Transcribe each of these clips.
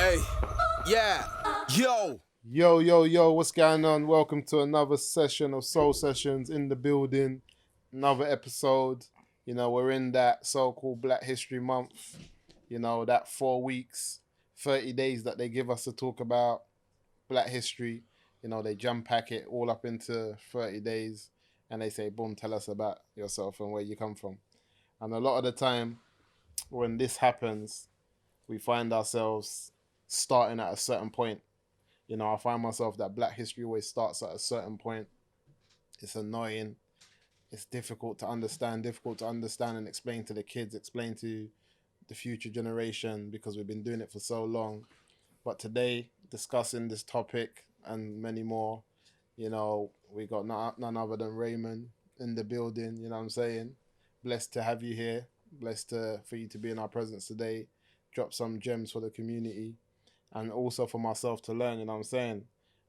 Hey, yeah, yo. Yo, what's going on? Welcome to another session of Soul Sessions in the building. Another episode. You know, we're in that so-called Black History Month. You know, that 4 weeks, 30 days that they give us to talk about Black history. You know, they jump pack it all up into 30 days and they say, boom, tell us about yourself and where you come from. And a lot of the time, when this happens, we find ourselves starting at a certain point. You know, I find myself that Black history always starts at a certain point. It's annoying. It's difficult to understand and explain to the kids, explain to the future generation because we've been doing it for so long. But today, discussing this topic and many more, you know, we got none other than Raymond in the building, you know what I'm saying? Blessed to have you here. Blessed for you to be in our presence today. Drop some gems for the community. And also for myself to learn, you know what I'm saying?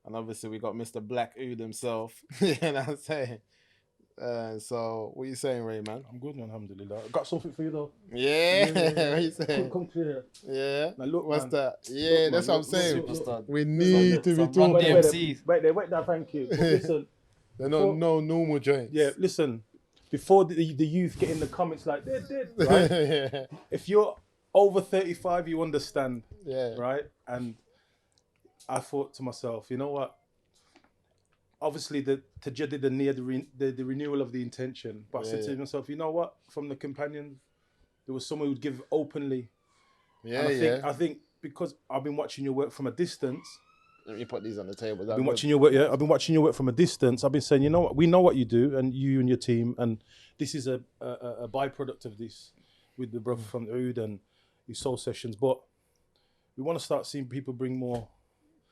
And obviously we got Mr. Black Oud himself, you know what I'm saying? So what are you saying, Ray, man? I'm good, man, alhamdulillah. I got something for you, though. Yeah. What you saying? Come clear. Yeah. Now, look, What's man. that? Yeah, Look, that's man, what I'm saying. look. We need to be some talking. DMC. Wait there, thank you. But listen, They're not no normal joints. yeah, listen. Before the youth get in the comments like, they're dead, right? Yeah. If you're over 35, you understand, Yeah. right? And I thought to myself, you know what? Obviously, the renewal of the intention. But I said to myself, you know what? From the companions, there was someone who'd give openly. Yeah, And I think because I've been watching your work from a distance. Let me put these on the table. I've been watching your work. Yeah, I've been watching your work from a distance. I've been saying, you know what? We know what you do, and you and your team, and this is a byproduct of this with the brother from Oud and his soul sessions. But we want to start seeing people bring more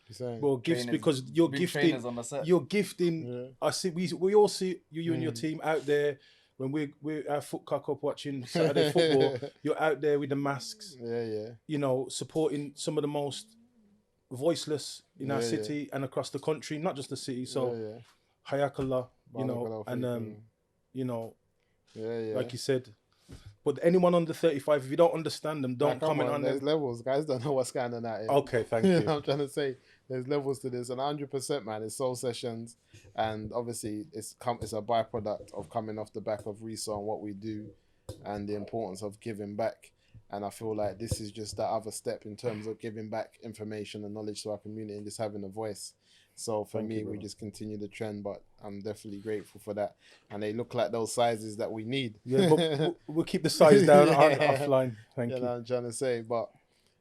gifts Trainers, because you're big gifting. trainers on the set. You're gifting. Yeah. I see. We all see you and your team out there when we're our foot cock up watching Saturday football. You're out there with the masks. Yeah. You know, supporting some of the most voiceless in our city and across the country, not just the city. So, hayakallah, you know, and you know, like you said. But anyone under 35, if you don't understand them, don't comment on There's them. levels. Guys don't know what's going on out here. Okay, thank you. I'm trying to say there's levels to this, and 100%, man. It's soul sessions, and obviously it's a byproduct of coming off the back of Reso and what we do, and the importance of giving back. And I feel like this is just that other step in terms of giving back information and knowledge to our community and just having a voice. So for me, we just continue the trend, but I'm definitely grateful for that. And they look like those sizes that we need. Yeah, but we'll keep the size down offline. Thank you. You know what I'm trying to say. But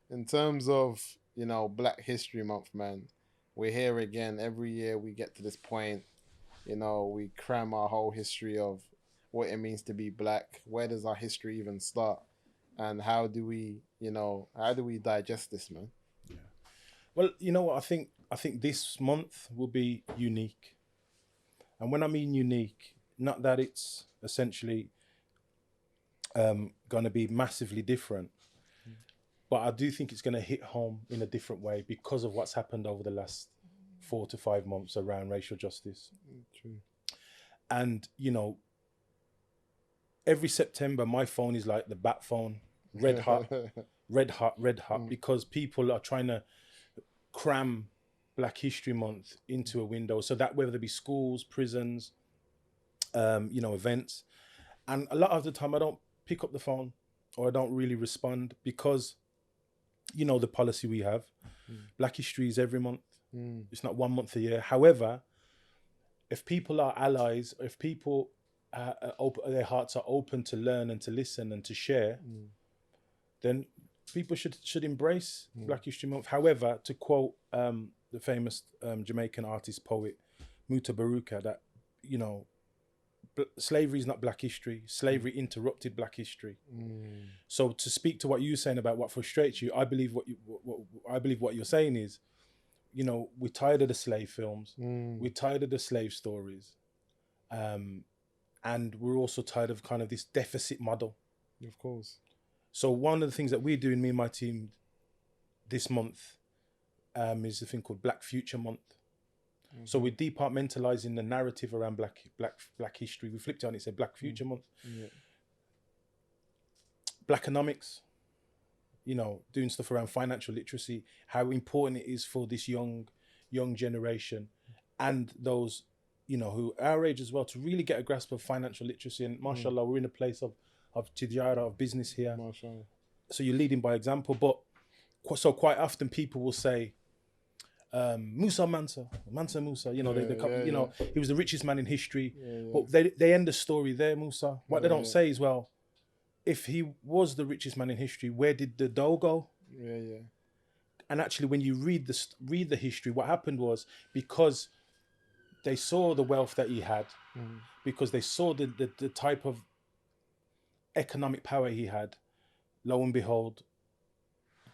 in terms of, you know, Black History Month, man, we're here again. Every year we get to this point, you know, we cram our whole history of what it means to be Black. Where does our history even start? And how do we digest this, man? Yeah. Well, you know what? I think this month will be unique. And when I mean unique, not that it's essentially going to be massively different, but I do think it's going to hit home in a different way because of what's happened over the last 4 to 5 months around racial justice. True. And, you know, every September, my phone is like the bat phone, red hot, because people are trying to cram Black History Month into a window so that whether it be schools, prisons, you know, events. And a lot of the time I don't pick up the phone or I don't really respond because, you know, the policy we have. Black History is every month. It's not 1 month a year. However, if people are allies, if people their hearts are open to learn and to listen and to share, then people should embrace Black History Month. However, to quote the famous Jamaican artist poet Muta Baruka, that, you know, slavery is not Black history. Slavery interrupted Black history. So to speak to what you're saying about what frustrates you, I believe what you're saying is, you know, we're tired of the slave films. We're tired of the slave stories. And we're also tired of kind of this deficit model. Of course. So one of the things that we're doing, me and my team, this month, is a thing called Black Future Month. So we're departmentalizing the narrative around Black history. We flipped it on, it said Black Future Month. Blackonomics, doing stuff around financial literacy, how important it is for this young generation and those, who are our age as well, to really get a grasp of financial literacy. And mashallah, we're in a place of tijara, of business here. Mashallah. So you're leading by example. But so quite often people will say, Musa Mansa Musa, he was the richest man in history. But they end the story there, Musa. What they don't say is, well, if he was the richest man in history, where did the dough go? And actually, when you read the history, what happened was, because they saw the wealth that he had, because they saw the type of economic power he had, lo and behold,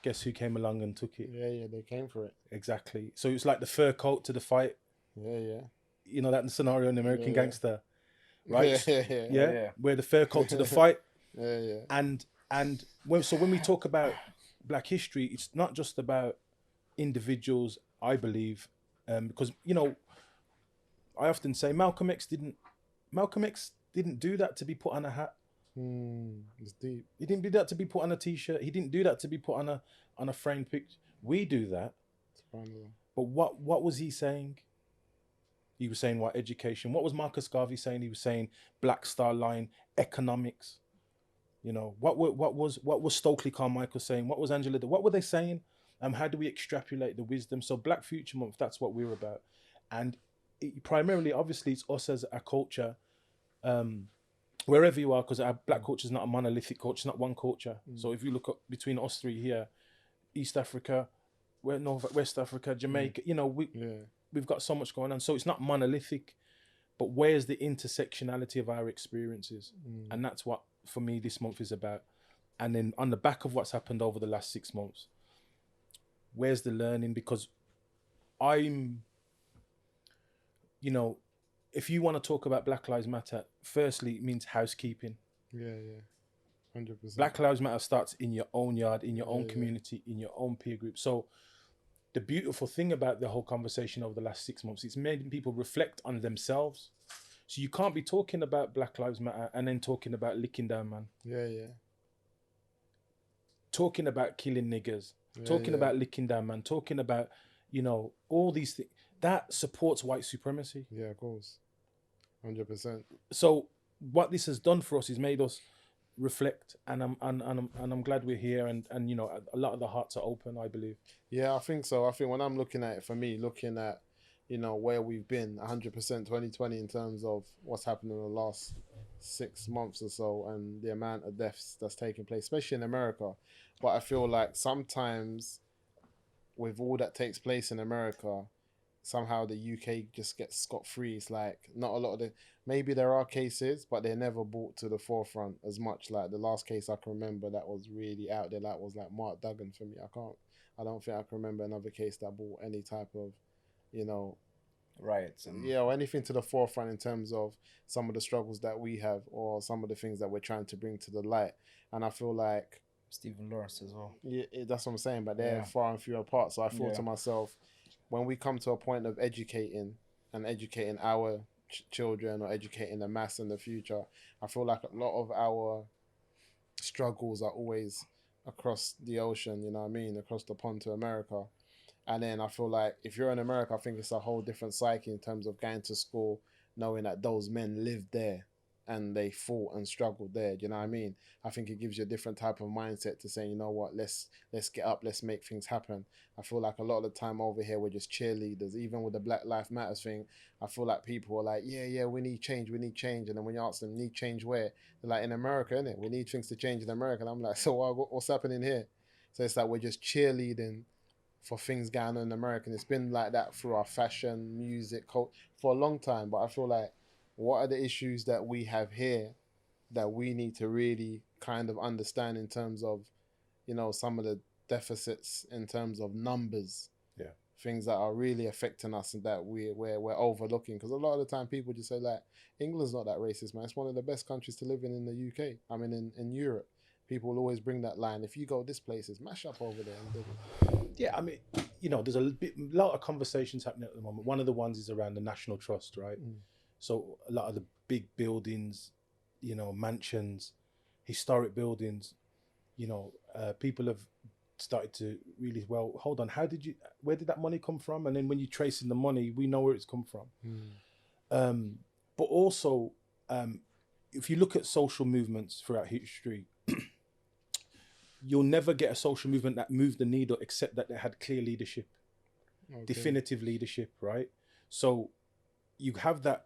guess who came along and took it? They came for it. Exactly. So it's like the fur coat to the fight. You know that scenario in American Gangster, right? Where the fur coat to the fight. And when we talk about Black history, it's not just about individuals, I believe, because I often say Malcolm X didn't do that to be put on a hat. It's deep. He didn't do that to be put on a t-shirt. He didn't do that to be put on a framed picture. We do that. But what was he saying? He was saying what? Education. What was Marcus Garvey saying? He was saying Black Star Line, economics. What was Stokely Carmichael saying? What was Angela? What were they saying? How do we extrapolate the wisdom? So Black Future Month, that's what we're about. And primarily, obviously, it's us as a culture, wherever you are, because our Black culture is not a monolithic culture, it's not one culture. So if you look up between us three here, East Africa, West Africa, Jamaica, we've got so much going on. So it's not monolithic, but where's the intersectionality of our experiences? And that's what, for me, this month is about. And then on the back of what's happened over the last 6 months, where's the learning? Because if you want to talk about Black Lives Matter, firstly, it means housekeeping. 100%. Black Lives Matter starts in your own yard, in your own community, in your own peer group. So the beautiful thing about the whole conversation over the last 6 months, it's made people reflect on themselves. So you can't be talking about Black Lives Matter and then talking about licking down man. Talking about killing niggers. Talking about licking down man. Talking about, all these things. That supports white supremacy. Yeah, of course. 100%. So what this has done for us is made us reflect, and I'm glad we're here, and a lot of the hearts are open, I believe. Yeah, I think so. I think when I'm looking at it, for me, looking at where we've been, 100% 2020 in terms of what's happened in the last 6 months or so, and the amount of deaths that's taking place, especially in America. But I feel like sometimes with all that takes place in America, somehow the UK just gets scot-free. It's like not a lot of maybe there are cases, but they're never brought to the forefront as much. Like the last case I can remember that was really out there, was like Mark Duggan for me. I don't think I can remember another case that brought any type of, riots and or anything to the forefront in terms of some of the struggles that we have or some of the things that we're trying to bring to the light. And I feel like Stephen Lawrence as well. Yeah, that's what I'm saying, but they're far and few apart. So I thought to myself, when we come to a point of educating our children or educating the mass in the future, I feel like a lot of our struggles are always across the ocean, across the pond to America. And then I feel like if you're in America, I think it's a whole different psyche in terms of going to school, knowing that those men lived there and they fought and struggled there. Do you know what I mean? I think it gives you a different type of mindset to say, you know what, let's get up, let's make things happen. I feel like a lot of the time over here, we're just cheerleaders. Even with the Black Lives Matter thing, I feel like people are like, yeah, we need change. And then when you ask them, need change where? They're like, in America, innit? We need things to change in America. And I'm like, so what's happening here? So it's like we're just cheerleading for things going on in America. And it's been like that through our fashion, music, culture, for a long time. But I feel like, what are the issues that we have here that we need to really kind of understand in terms of, some of the deficits in terms of numbers, things that are really affecting us and that we're overlooking. Because a lot of the time people just say like, England's not that racist, man. It's one of the best countries to live in the UK. I mean, in Europe, people will always bring that line. If you go this place, it's mash up over there. Yeah, I mean, there's a lot of conversations happening at the moment. One of the ones is around the National Trust, right? So a lot of the big buildings, mansions, historic buildings, people have started to really, well, hold on, where did that money come from? And then when you're tracing the money, we know where it's come from. But also, if you look at social movements throughout history, you'll never get a social movement that moved the needle except that they had clear leadership, definitive leadership, right? So you have that,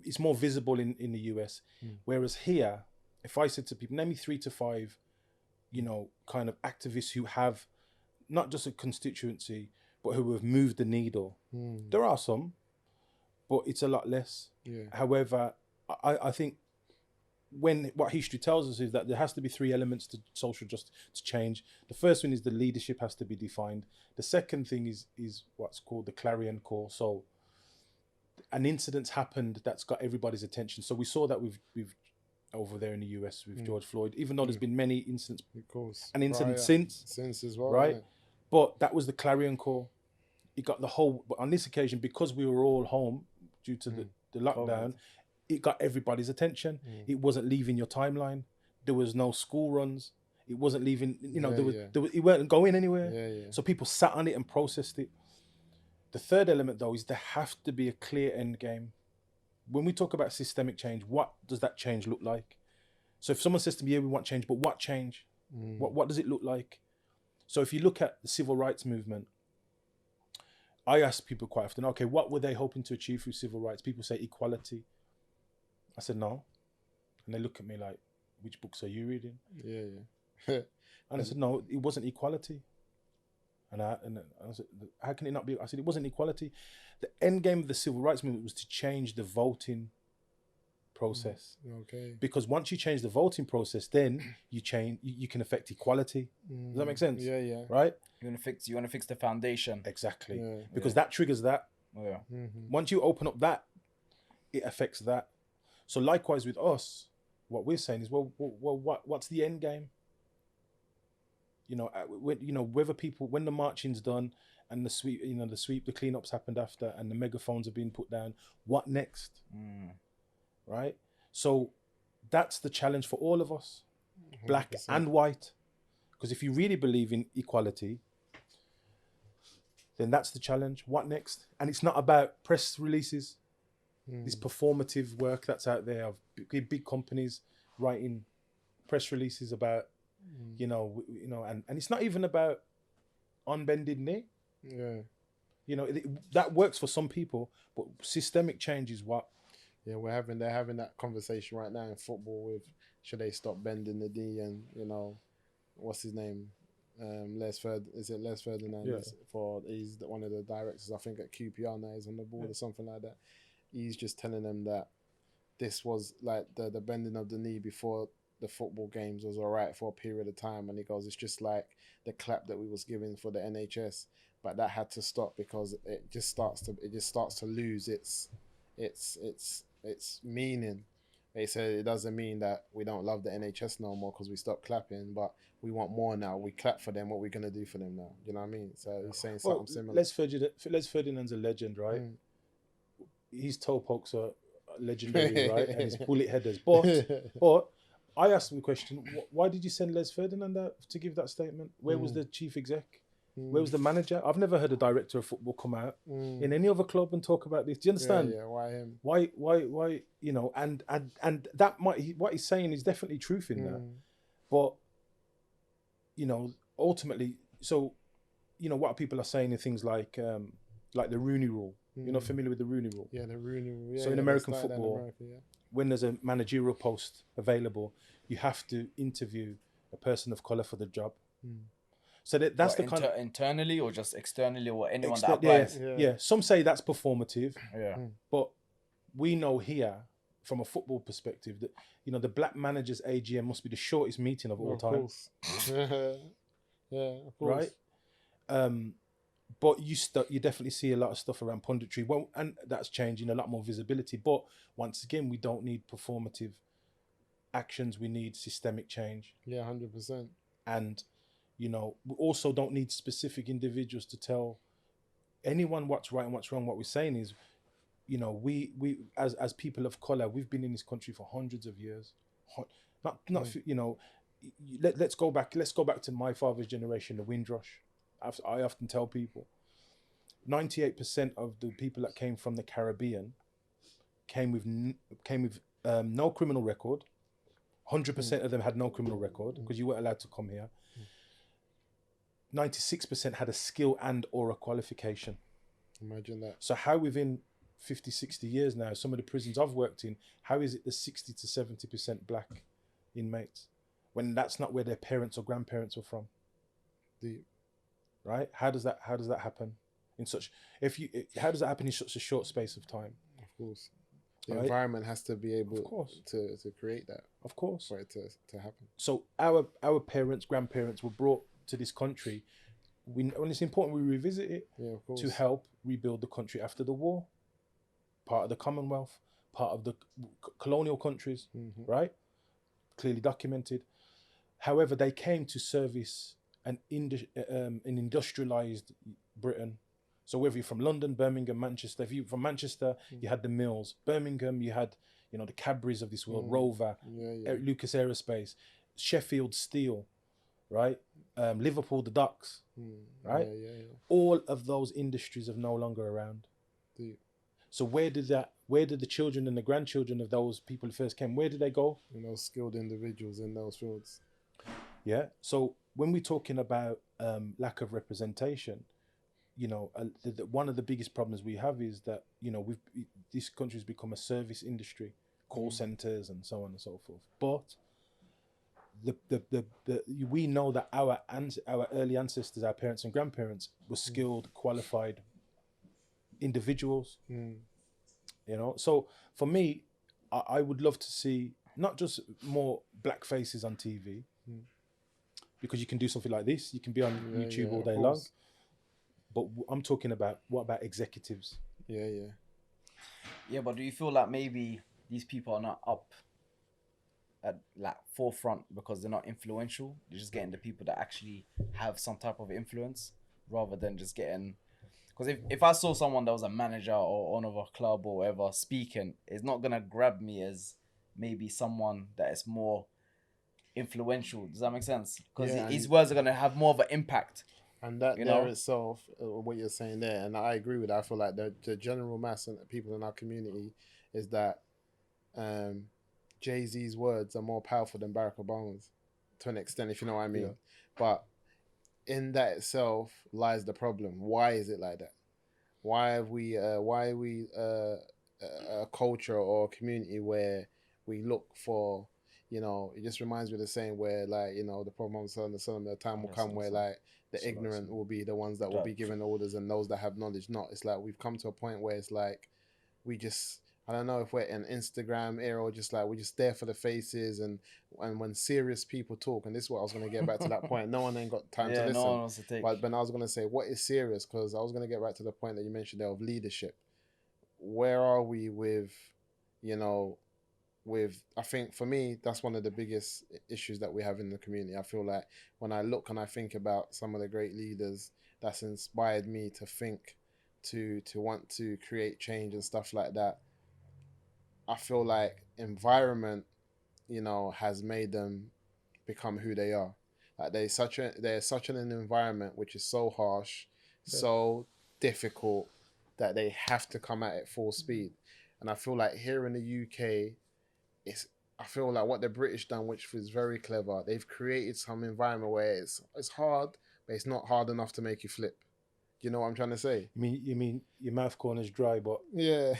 it's more visible in the US. Whereas here, if I said to people, name me 3 to 5, kind of activists who have not just a constituency, but who have moved the needle. There are some, but it's a lot less. However, I think what history tells us is that there has to be 3 elements to social justice to change. The first one is the leadership has to be defined. The second thing is what's called the clarion call. So an incident's happened that's got everybody's attention. So we saw that we've over there in the US with George Floyd, even though there's been many incidents, of course, an incident since as well, right? But that was the clarion call. It got the whole, but on this occasion, because we were all home due to the lockdown, it got everybody's attention. It wasn't leaving your timeline. There was no school runs. It wasn't leaving, it weren't going anywhere. So people sat on it and processed it. The third element, though, is there have to be a clear end game. When we talk about systemic change, what does that change look like? So if someone says to me, yeah, we want change, but what change? What does it look like? So if you look at the civil rights movement, I ask people quite often, okay, what were they hoping to achieve through civil rights? People say equality. I said, no. And they look at me like, which books are you reading? And I said, no, it wasn't equality. And I said, how can it not be? I said, it wasn't equality. The end game of the civil rights movement was to change the voting process. Because once you change the voting process, then you can affect equality. Does that make sense? Right? You want to fix the foundation. Exactly. Because that triggers that. Once you open up that, it affects that. So likewise with us, what we're saying is, what's the end game? Whether people, when the marching's done and the sweep, the cleanups happened after and the megaphones are being put down, what next? Right? So that's the challenge for all of us, 100%. Black and white. Because if you really believe in equality, then that's the challenge. What next? And it's not about press releases, this performative work that's out there of big companies writing press releases about, and it's not even about unbended knee. That works for some people, but systemic change is what. They're having that conversation right now in football with should they stop bending the knee, and what's his name, Les Ferdinand? He's one of the directors, I think, at QPR now. He's on the board or something like that. He's just telling them that this was like the bending of the knee before the football games was all right for a period of time, and he goes, it's just like the clap that we was giving for the NHS, but that had to stop because it just starts to lose its meaning. They said it doesn't mean that we don't love the NHS no more because we stopped clapping, but we want more now. We clap for them. What we're gonna do for them now? You know what I mean? So he's saying something similar. Les Ferdinand's a legend, right? His toe pokes are legendary, right? And his bullet headers, but. I asked him the question, why did you send Les Ferdinand out to give that statement? Where was the chief exec? Where was the manager? I've never heard a director of football come out in any other club and talk about this. Do you understand? Why him? Why, and that what he's saying is definitely truth in that. But, ultimately, so, what people are saying are things like the Rooney Rule. You're not familiar with the Rooney Rule? Yeah, the Rooney Rule. Yeah, so in American football, when there's a managerial post available, you have to interview a person of colour for the job. So that's the kind of internally or just externally or anyone that applies. Yeah. Some say that's performative. But we know here, from a football perspective, that the black manager's AGM must be the shortest meeting of all time. Of course. Right. But you definitely see a lot of stuff around punditry. Well, and that's changing, a lot more visibility. But once again, we don't need performative actions. We need systemic change. 100%. And, we also don't need specific individuals to tell anyone what's right and what's wrong. What we're saying is, we as people of colour, we've been in this country for hundreds of years. let's go back to my father's generation, the Windrush. I often tell people 98% of the people that came from the Caribbean came with no criminal record. 100% of them had no criminal record because you weren't allowed to come here. 96% had a skill and or a qualification. Imagine that. So how within 50, 60 years now, some of the prisons I've worked in, how is it the 60 to 70% black inmates when that's not where their parents or grandparents were from? Right? How does that happen in such how does that happen in such a short space of time? Of course. The environment has to be able to create that. Of course. For it to happen. So our parents, grandparents were brought to this country. And it's important we revisit it to help rebuild the country after the war. Part of the Commonwealth, part of the colonial countries, right? Clearly documented. However, they came to service an industrialized Britain. So whether you're from London, Birmingham, Manchester, if you're from Manchester, you had the mills. Birmingham, you had, the Cadburys of this world, Rover, Lucas Aerospace, Sheffield Steel, right? Liverpool, the Docks, right? All of those industries are no longer around. So where did the children and the grandchildren of those people who first came, where did they go? Skilled individuals in those fields. Yeah. So when we're talking about lack of representation, one of the biggest problems we have is that, this country's become a service industry, call centers and so on and so forth. But we know that our early ancestors, our parents and grandparents were skilled, qualified individuals. So for me, I would love to see not just more black faces on TV, because you can do something like this, you can be on YouTube all day long, but I'm talking about, what about executives? But do you feel like maybe these people are not up at forefront because they're not influential? They're just getting the people that actually have some type of influence rather than just getting... Because if I saw someone that was a manager or owner of a club or whatever speaking, it's not going to grab me as maybe someone that is more influential. Does that make sense? Because his words are going to have more of an impact. And that itself, what you're saying there, and I agree with that. I feel like the general mass and people in our community is that Jay-Z's words are more powerful than Barack Obama's, to an extent, if you know what I mean. But in that itself lies the problem. Why is it like that? Why are we a culture or a community where we look for, it just reminds me of the saying where, the problem on the time will come where the ignorant will be the ones that will be giving orders and those that have knowledge not. It's like we've come to a point where it's like we just, I don't know if we're in Instagram era or just we're just there for the faces, and when serious people talk, and this is what I was going to get back to that point. No one ain't got time to listen. No one wants to take. But I was going to say, what is serious? Because I was going to get back to the point that you mentioned there of leadership. Where are we with, I think for me, that's one of the biggest issues that we have in the community. I feel like when I look and I think about some of the great leaders that's inspired me to think, to want to create change and stuff like that, I feel like environment, has made them become who they are. Like they're such an environment which is so harsh, so difficult that they have to come at it full speed. And I feel like here in the UK, I feel like what the British done, which was very clever, they've created some environment where it's hard, but it's not hard enough to make you flip. Do you know what I'm trying to say? You mean your mouth corner's dry, but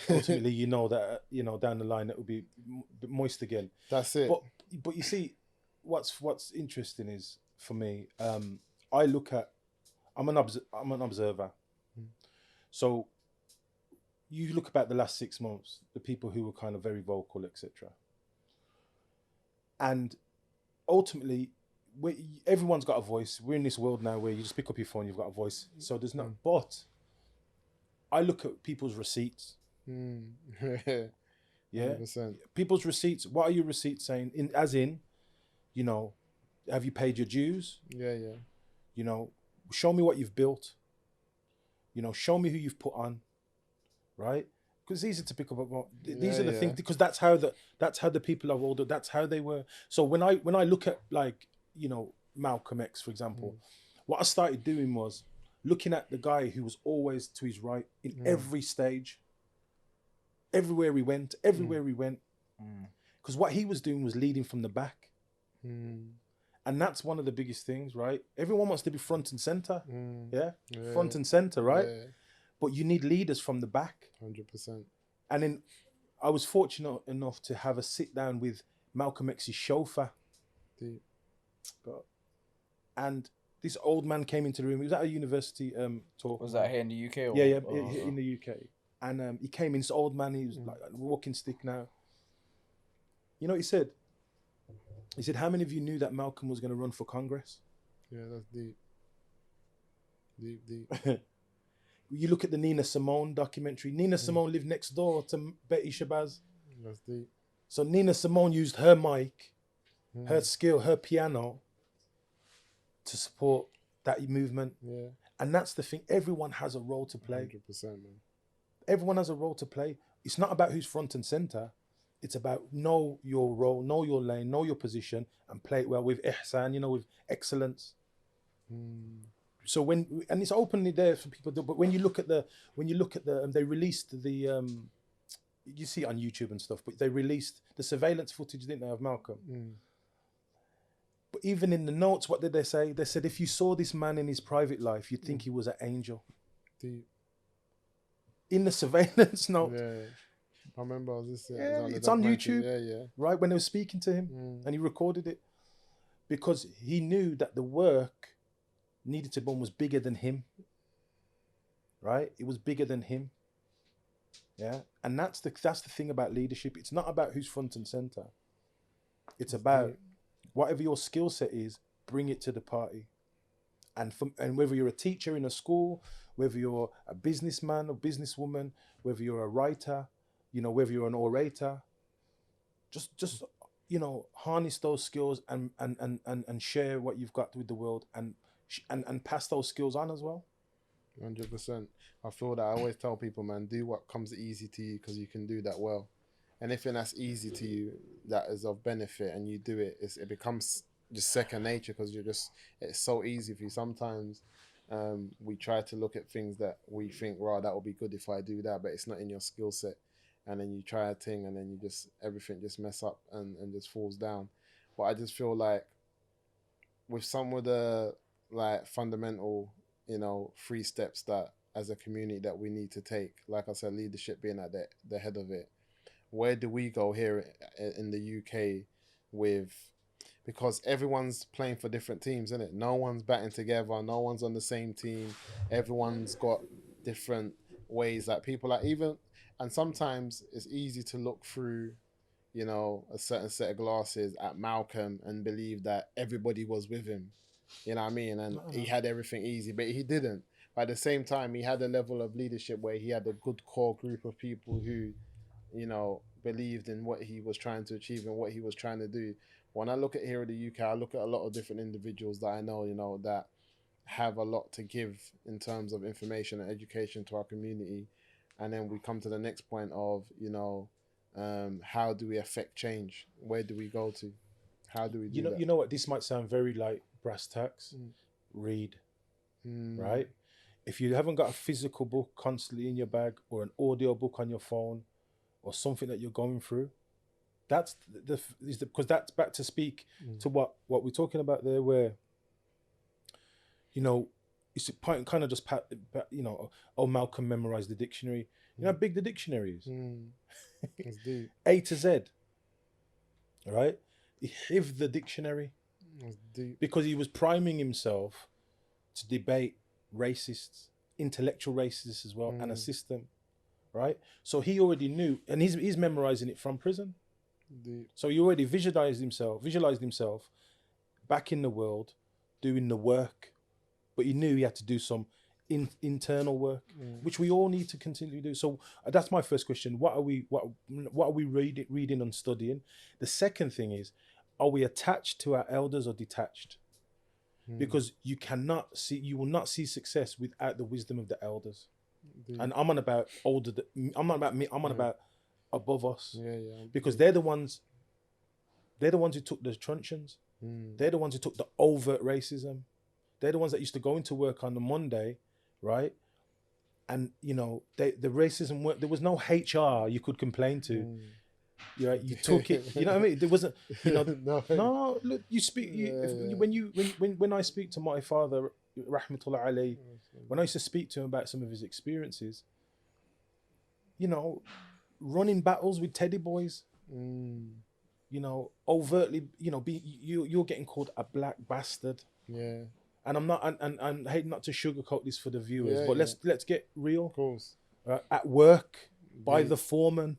ultimately that down the line it will be moist again. That's it. But you see, what's interesting is, for me, I look at, I'm an observer. So you look about the last 6 months, the people who were kind of very vocal, etc. And ultimately, everyone's got a voice. We're in this world now where you just pick up your phone, you've got a voice. So there's no. But I look at people's receipts. Yeah, 100%. People's receipts. What are your receipts saying? Have you paid your dues? Yeah. Show me what you've built. Show me who you've put on. Right? Because it's easy to pick up. These are the things, because that's how the people of older, that's how they were. So when I look at you know, Malcolm X, for example, what I started doing was looking at the guy who was always to his right in every stage, everywhere he went, because what he was doing was leading from the back. And that's one of the biggest things, right? Everyone wants to be front and center, front and center, right? Yeah. But you need leaders from the back. 100%. And then I was fortunate enough to have a sit down with Malcolm X's chauffeur. Deep. And this old man came into the room. He was at a university talk. Was that here in the UK? Or, Yeah, in the UK. And he came in, this old man, he was like a walking stick now. You know what he said? He said, how many of you knew that Malcolm was going to run for Congress? Yeah, that's deep. Deep. You look at the Nina Simone documentary. Nina Simone lived next door to Betty Shabazz. That's deep. So Nina Simone used her mic, her skill, her piano to support that movement. Yeah. And that's the thing. Everyone has a role to play. 100%, man. Everyone has a role to play. It's not about who's front and center. It's about know your role, know your lane, know your position, and play it well with ihsan, you know, with excellence. So and it's openly there for people. But when you look at the, they released the, you see it on YouTube and stuff. But they released the surveillance footage, didn't they, of Malcolm? But even in the notes, what did they say? They said if you saw this man in his private life, you'd think he was an angel. Deep. In the surveillance note. Yeah. I remember I was just it's on YouTube. Yeah. Right, when they were speaking to him, and he recorded it, because he knew that the work needed to be done was bigger than him. Right, it was bigger than him. Yeah, and that's the thing about leadership. It's not about who's front and center. It's about whatever your skill set is, bring it to the party. And whether you're a teacher in a school, whether you're a businessman or businesswoman, whether you're a writer, you know, whether you're an orator, just you know, harness those skills and share what you've got with the world and pass those skills on as well. 100%. I feel that I always tell people, man, do what comes easy to you because you can do that well. Anything that's easy to you that is of benefit and you do it, it becomes just second nature because it's so easy for you. Sometimes we try to look at things that we think, right, that would be good if I do that, but it's not in your skill set. And then you try a thing and then everything just mess up and just falls down. But I just feel like with some of the like fundamental, you know, 3 steps that as a community that we need to take, like I said, leadership being at the head of it, where do we go here in the UK because everyone's playing for different teams, isn't it? No one's batting together. No one's on the same team. Everyone's got different ways. Like people like and sometimes it's easy to look through, you know, a certain set of glasses at Malcolm and believe that everybody was with him. You know what I mean? And he had everything easy, but he didn't. But at the same time, he had a level of leadership where he had a good core group of people who, you know, believed in what he was trying to achieve and what he was trying to do. When I look at here in the UK, I look at a lot of different individuals that I know, you know, that have a lot to give in terms of information and education to our community. And then we come to the next point of, you know, how do we affect change? Where do we go to? How do we do that? You know what? This might sound very like brass tacks. Read, right? If you haven't got a physical book constantly in your bag or an audio book on your phone or something that you're going through, that's because that's back to speak to what we're talking about there, where, you know, it's kind of just, you know, Malcolm memorized the dictionary. You know how big the dictionary is? It's deep. A to Z. Right? He hived the dictionary. It's deep. Because he was priming himself to debate racists, intellectual racists as well, and a system. Right? So he already knew, and he's memorizing it from prison. Deep. So he already visualized himself back in the world, doing the work. But he knew he had to do some internal work, which we all need to continue to do. So that's my first question. What are we reading and studying? The second thing is, are we attached to our elders or detached? Because you will not see success without the wisdom of the elders. And I'm on about older. I'm not about me. I'm on about above us. Yeah. Because they're the ones who took the truncheons. They're the ones who took the overt racism. They're the ones that used to go into work on the Monday, right? And you know, the racism there was no HR you could complain to. You took it. You know what I mean? There wasn't. You know, no. Look, you speak. When I speak to my father, rahmatullah alayhi, when I used to speak to him about some of his experiences, you know, running battles with teddy boys, you know, overtly, you know, you're getting called a black bastard. Yeah. And I'm not, and I hate not to sugarcoat this for the viewers, but let's get real. Of course. At work, by the foreman.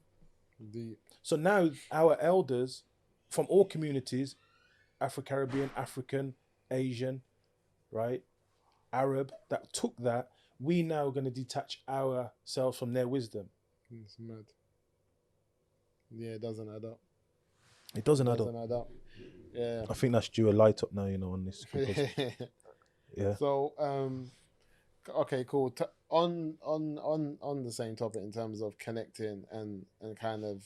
Deep. So now our elders from all communities, Afro-Caribbean, African, Asian, right, Arab, that took that, we now are going to detach ourselves from their wisdom. It's mad. Yeah, it doesn't add up. It doesn't add up. Yeah. I think that's due a light up now, you know, on this. Because, yeah. So, okay, cool. On the same topic in terms of connecting and kind of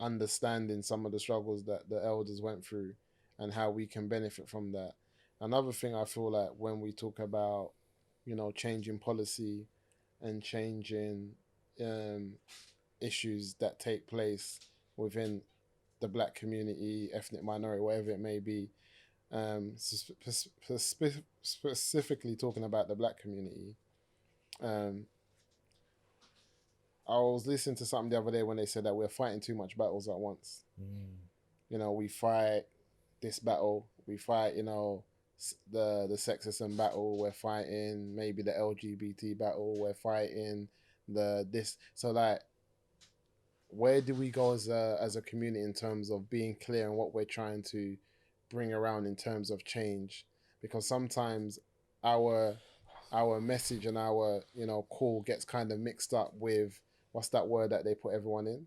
understanding some of the struggles that the elders went through and how we can benefit from that. Another thing I feel like when we talk about, you know, changing policy and changing issues that take place within the black community, ethnic minority, whatever it may be, specifically talking about the black community, I was listening to something the other day when they said that we're fighting too much battles at once. You know, we fight this battle, we fight, you know, the sexism battle, we're fighting maybe the LGBT battle, we're fighting this. So like, where do we go as a community in terms of being clear on what we're trying to bring around in terms of change? Because sometimes our message and our, you know, call gets kind of mixed up with, what's that word that they put everyone in?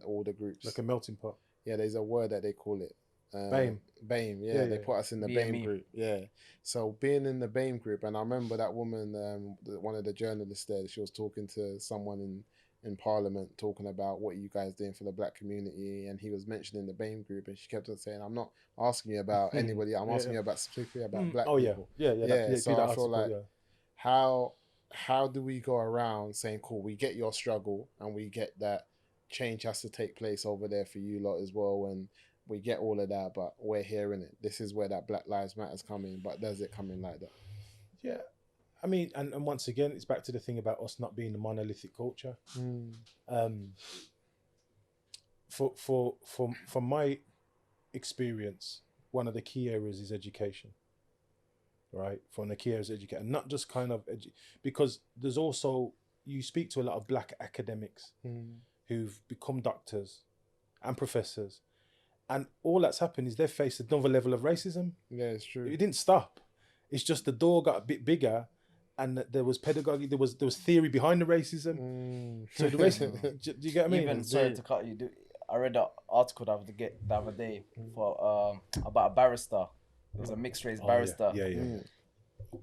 All the groups. Like a melting pot. Yeah, there's a word that they call it. BAME, yeah, they put us in the BAME group. Yeah. So being in the BAME group, and I remember that woman, one of the journalists there, she was talking to someone in Parliament talking about what you guys doing for the black community, and he was mentioning the BAME group, and she kept on saying, I'm not asking you about anybody, I'm asking you about specifically about black people. Yeah. So I feel like how do we go around saying, cool, we get your struggle and we get that change has to take place over there for you lot as well, and we get all of that, but we're hearing it. This is where that Black Lives Matter's coming, but does it come in like that? Yeah. I mean, and once again, it's back to the thing about us not being a monolithic culture. From my experience, one of the key areas is education, right? From the key areas of education, not just kind of because there's also, you speak to a lot of black academics who've become doctors and professors, and all that's happened is they've faced another level of racism. Yeah, it's true. It didn't stop. It's just the door got a bit bigger, and there was pedagogy, there was theory behind the racism. So the racism, do you get what I mean? Even, sorry to cut you, I read an article the other day for about a barrister. It was a mixed race barrister.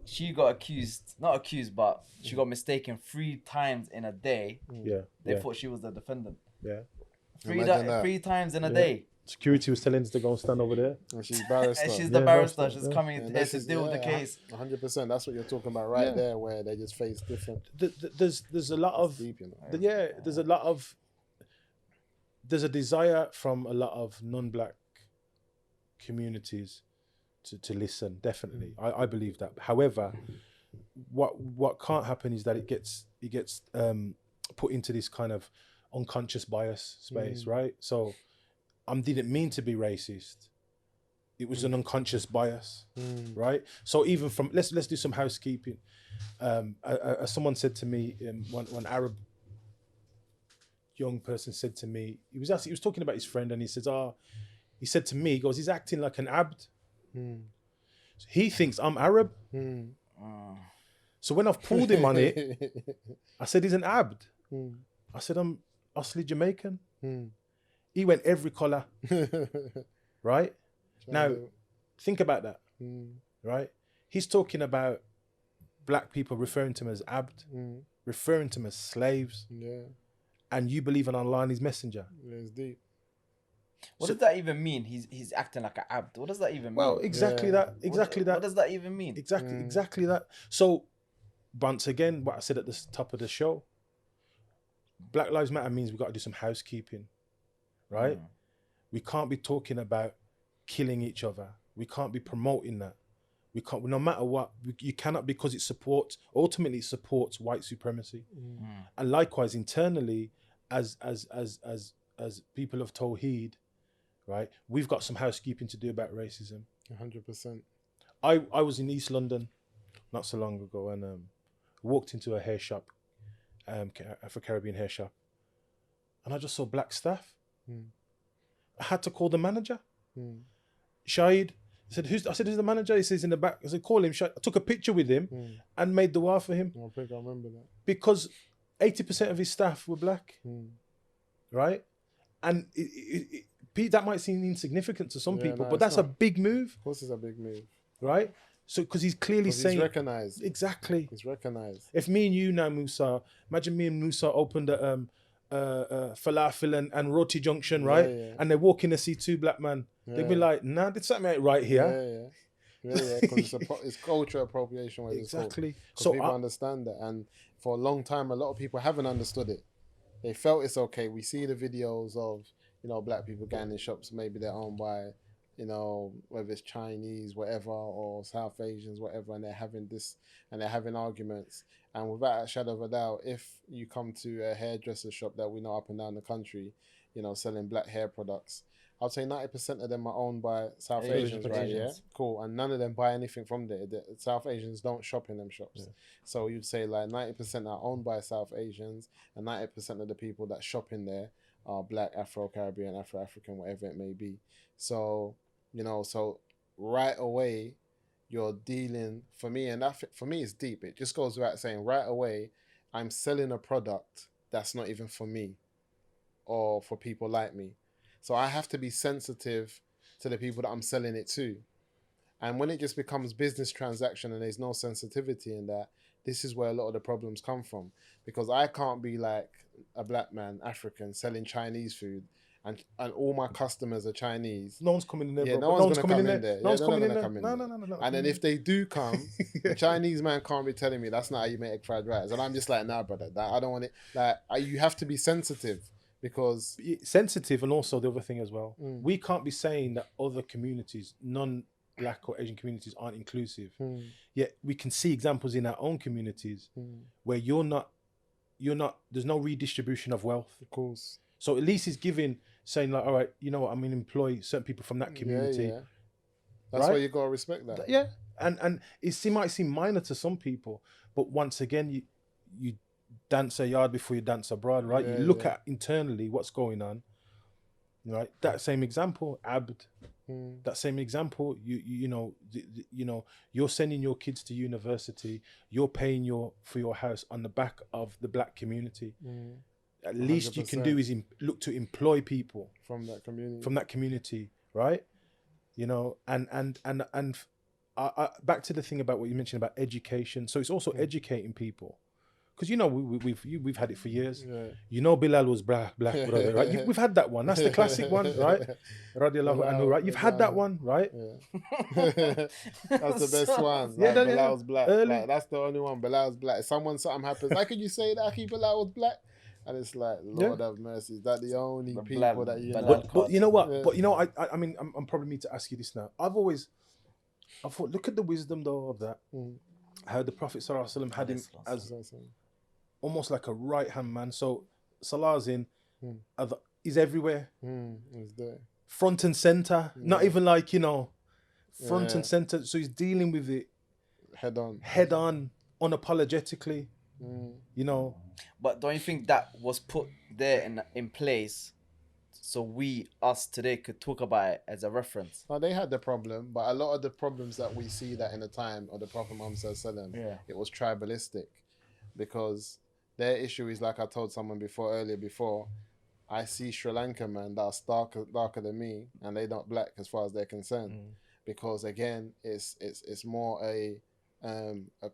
She got but she got mistaken 3 times in a day. They thought she was the defendant. Three times in a day. Security was telling us to go and stand over there. And she's barrister. And she's the barrister. She's coming here to deal with the case. 100%. That's what you're talking about right there, where they just face different. There's a lot of deep, you know? there's a desire from a lot of non-black communities to listen. Definitely, I believe that. However, what can't happen is that it gets put into this kind of unconscious bias space, right? So I didn't mean to be racist. It was an unconscious bias, right? So even from let's do some housekeeping. Someone said to me, one Arab young person said to me, he was talking about his friend, and he says, he said to me, he goes, he's acting like an abd. So he thinks I'm Arab. So when I've pulled him on it, I said he's an abd. I said I'm Asli Jamaican. He went every colour, right? Now, think about that, right? He's talking about black people referring to him as abd, referring to him as slaves, and you believe in Allah and His Messenger. Yeah, it's deep. What does that even mean? He's acting like an abd. What does that even mean? Well, exactly that. Exactly that. What does that even mean? Exactly that. So, once again, what I said at the top of the show, Black Lives Matter means we've got to do some housekeeping, right? We can't be talking about killing each other. We can't be promoting that. We can't, no matter what, you cannot, because ultimately it supports white supremacy. And likewise, internally, as people of Tawheed, right, we've got some housekeeping to do about racism. 100%. I was in East London not so long ago and walked into a hair shop, Afro-Caribbean hair shop, and I just saw black staff. I had to call the manager. Shahid, I said, who's the manager? He says in the back. I said, call him. I took a picture with him and made dua for him. I think I remember that. Because 80% of his staff were black, right? And that might seem insignificant to some people, but that's a big move. Of course it's a big move. Right? So, because he's clearly saying... He's recognised. Exactly. He's recognised. If me and you now, Musa, imagine me and Musa opened a falafel and roti junction, right? Yeah. And they walk in to see two black men. They'd be like, nah, there's something ain't right here. Yeah, because it's culture appropriation. Exactly. So people understand that. And for a long time, a lot of people haven't understood it. They felt it's okay. We see the videos of, black people going in shops, maybe they're owned by, whether it's Chinese, whatever, or South Asians, whatever, and they're having arguments. And without a shadow of a doubt, if you come to a hairdresser shop that we know up and down the country, selling black hair products, I'd say 90% of them are owned by South Asians, right? Yeah, cool. And none of them buy anything from there. The South Asians don't shop in them shops. Yeah. So you'd say like 90% are owned by South Asians, and 90% of the people that shop in there are black, Afro-Caribbean, Afro-African, whatever it may be. So, so right away, you're dealing, for me, and for me it's deep. It just goes without saying, right away, I'm selling a product that's not even for me or for people like me. So I have to be sensitive to the people that I'm selling it to. And when it just becomes business transaction and there's no sensitivity in that, this is where a lot of the problems come from. Because I can't be like a black man, African, selling Chinese food and all my customers are Chinese. No one's coming in there, yeah, bro. No one's going to come in there. No one's coming in there. No. And then if they do come, the Chinese man can't be telling me that's not how you make egg fried rice. And I'm just like, nah, brother, I don't want it. Like, you have to be sensitive. Because sensitive, and also the other thing as well, we can't be saying that other communities, non-black or Asian communities, aren't inclusive. Yet we can see examples in our own communities where you're not. There's no redistribution of wealth. Of course. So at least he's saying like, all right, you know what, I'm gonna employ certain people from that community. Yeah. That's why you gotta respect that. Yeah, and it might seem minor to some people, but once again, you dance a yard before you dance abroad, right? You look at internally what's going on, right? That same example, Abd. That same example, you're sending your kids to university, you're paying for your house on the back of the black community. At 100%. Least you can do is look to employ people from that community, right? And back to the thing about what you mentioned about education. So it's also educating people. Because we've had it for years. Yeah. Bilal was black brother, right? We've had that one. That's the classic one, right? Radiallahu anhu, right? You've had that one, right? Yeah. That's the best one. Like, Bilal's black. Like, that's the only one. Bilal's black. If something happens, how can you say that Bilal was black? And it's like, Lord have mercy. Is that the only people that you know? But you know what? Yeah. But I mean, I'm probably need to ask you this now. I thought, look at the wisdom though of that. How the Prophet ﷺ had him as almost like a right-hand man. So Salah's he's everywhere. He's there. Front and center. Yeah. Not even like, front and center. So he's dealing with it head on, unapologetically. But don't you think that was put there in place so us today could talk about it as a reference? No, they had the problem, but a lot of the problems that we see that in the time of the Prophet Muhammad Sallallahu it was tribalistic, because their issue is, like I told someone before, I see Sri Lanka man that are darker than me, and they're not black as far as they're concerned, because again, it's more a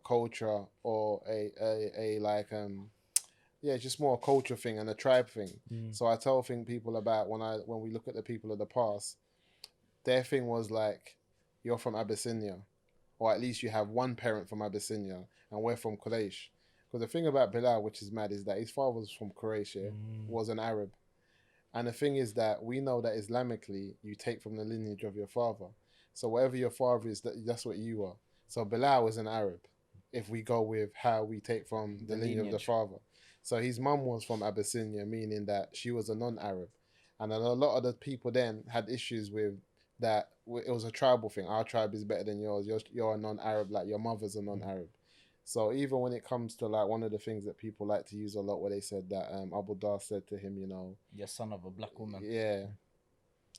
culture or a it's just more a culture thing and a tribe thing. So I people about when we look at the people of the past, their thing was like, you're from Abyssinia, or at least you have one parent from Abyssinia, and we're from Quraysh. Because the thing about Bilal, which is mad, is that his father was from Quraysh, was an Arab. And the thing is that we know that Islamically, you take from the lineage of your father. So whatever your father is, that's what you are. So Bilal was an Arab, if we go with how we take from the lineage of the father. So his mum was from Abyssinia, meaning that she was a non-Arab. And a lot of the people then had issues with that. It was a tribal thing. Our tribe is better than yours. You're a non-Arab, like your mother's a non-Arab. So even when it comes to like one of the things that people like to use a lot, where they said that Abu Dar said to him, you're son of a black woman. Yeah.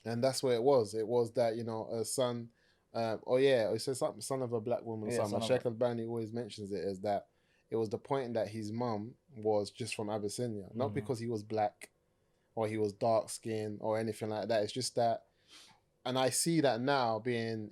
And that's what it was. It was that, a son, it says something, son of a black woman or something. Sheikh Al-Bani always mentions it as that it was the point that his mum was just from Abyssinia. Not because he was black or he was dark skinned or anything like that. It's just that, and I see that now being,